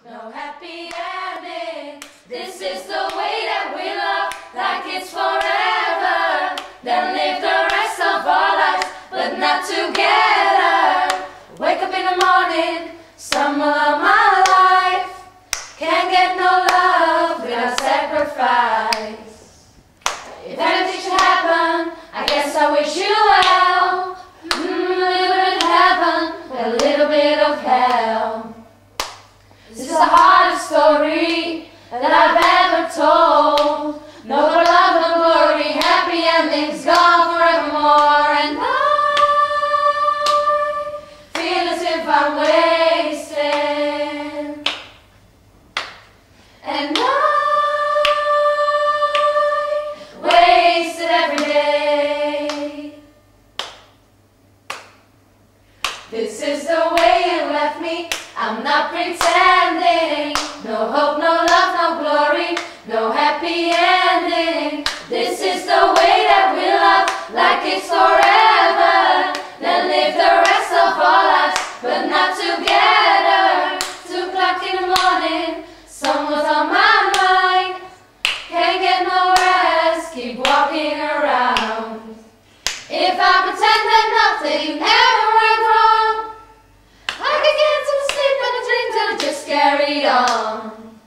no happy ending. This is the way that we love, like it's forever. Then live the rest of our lives, but not together. Wake up in the morning, summer of my life. Can't get no love without sacrifice. If anything should happen, I guess I wish you well. A little bit of heaven, a little bit of hell. This is the hardest story that I've ever told. No love, no glory, happy endings gone forevermore. And I feel as if I'm wasted. And I wasted every day. This is the way you left me, I'm not pretending. No hope, no love, no glory, no happy ending. This is the way that we love, like it's forever. Then live the rest of our lives, but not together. 2 o'clock in the morning, someone's on my mind. Can't get no rest, keep walking around. If I pretend that nothing ever went wrong, I could get to sleep and a dream till it just carried on.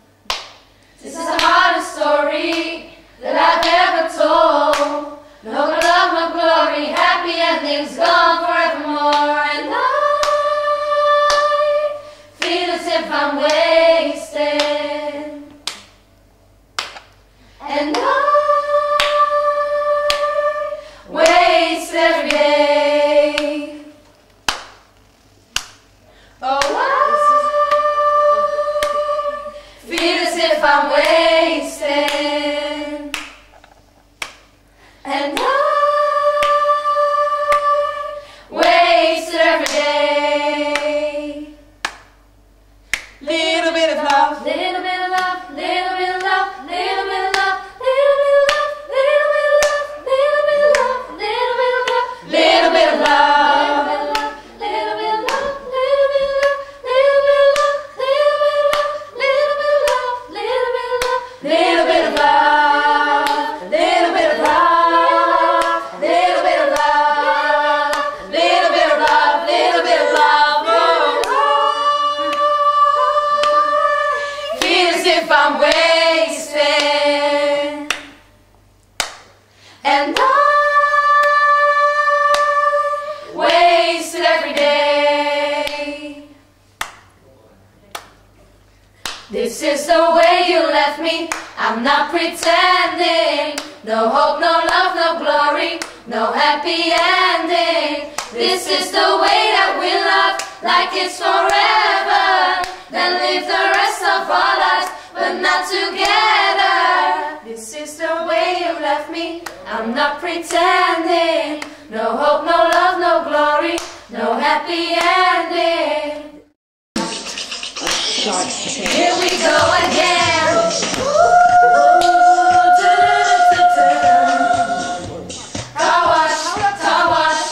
This is the hardest story that I've ever told. No love, no glory, happy endings gone forevermore. And I feel as if I'm wasted. And I waste every day. Oh, I feel as if I'm wasted. And I wasted every day. Little bit of love, Little bit of love, little bit of love, little bit of love, little bit of love, little bit of love, little bit of love, little bit of love, little bit of love. little bit of love, little bit of love, little bit of love, little bit of love, little bit of love, little bit of love, little bit of love, little bit of love, little bit of love, little bit of love, little bit of love. Feel as if I'm wasted. And I wasted every day. This is the way you left me, I'm not pretending. No hope, no love, no glory, no happy ending. This is the way that we love, like it's forever. Then live the rest of our lives, but not together. This is the way you left me, I'm not pretending. No hope, no love, no glory, no happy ending. Here we go again. Car wash, car wash.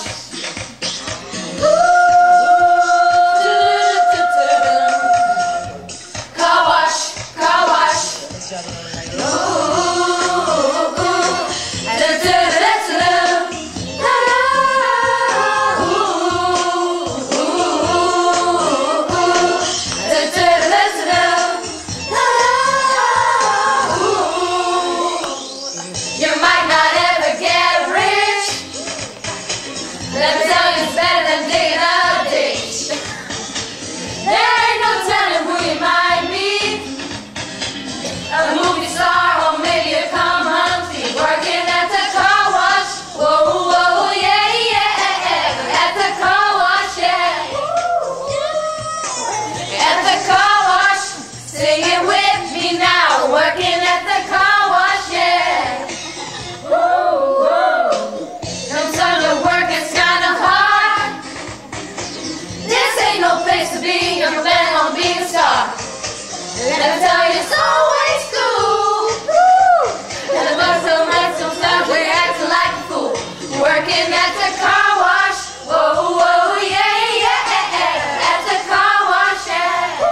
Car wash, car wash. You might not ever get rich. Let me tell you, it's better than digging a ditch. There ain't no telling who you might meet. A movie star or maybe a come humpty working at the car wash. Whoa, whoa, yeah, yeah. At the car wash, yeah. At the car wash, sing it with me now. Working at the car wash, yeah. Sometimes your work is kinda hard. This ain't no place to be, you're planning on being a star. Let me tell you, it's always cool. And the bugs don't like sometimes we're acting like a fool. Working at the car wash. Whoa, whoa, yeah, yeah. At the car wash, yeah.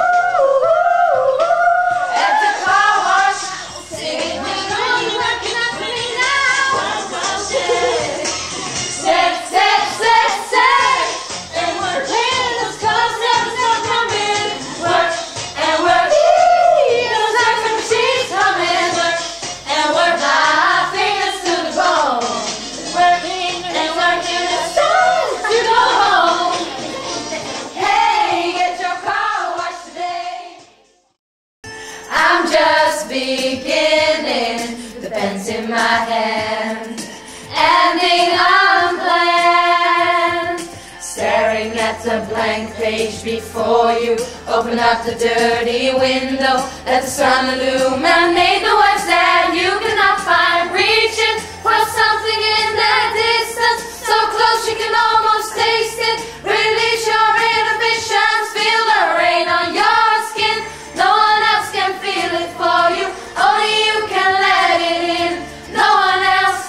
the blank page before you. Open up the dirty window, let the sun illuminate the words that you cannot find. Reaching for something in the distance, so close you can almost taste it. Release your inhibitions, feel the rain on your skin. No one else can feel it for you, only you can let it in. No one else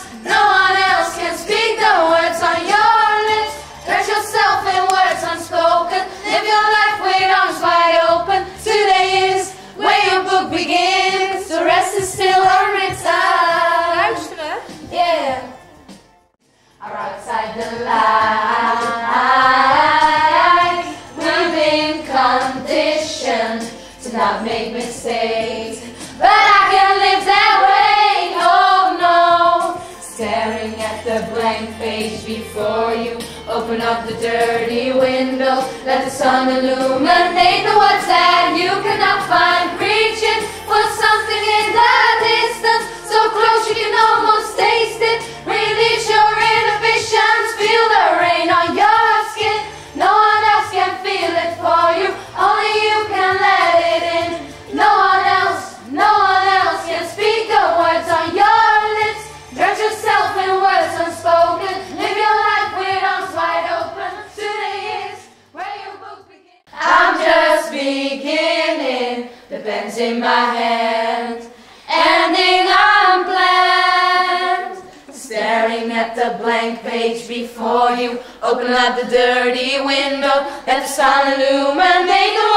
can speak the words on your lips. Dress yourself in words unspoken, live your life with arms wide open. Today is where your book begins, the rest is still unwritten. Yeah. Are outside the light. We've been conditioned to not make mistakes, but I can live that way. Oh no. Staring at the blank page before you. Open up the dirty window, let the sun illuminate the words that you cannot find. Reaching for something in the distance, so close you can almost taste it. Release your inhibitions, feel the rain on your skin. No one else can feel it for you, only you can let it in. No one else can speak the words on your lips. Dress yourself in words unspoken, live your life with arms wide open. Today is where your book begins. I'm just beginning, the pen's in my hand, ending unplanned. Staring at the blank page before you. Open up the dirty window, let the sun illuminate the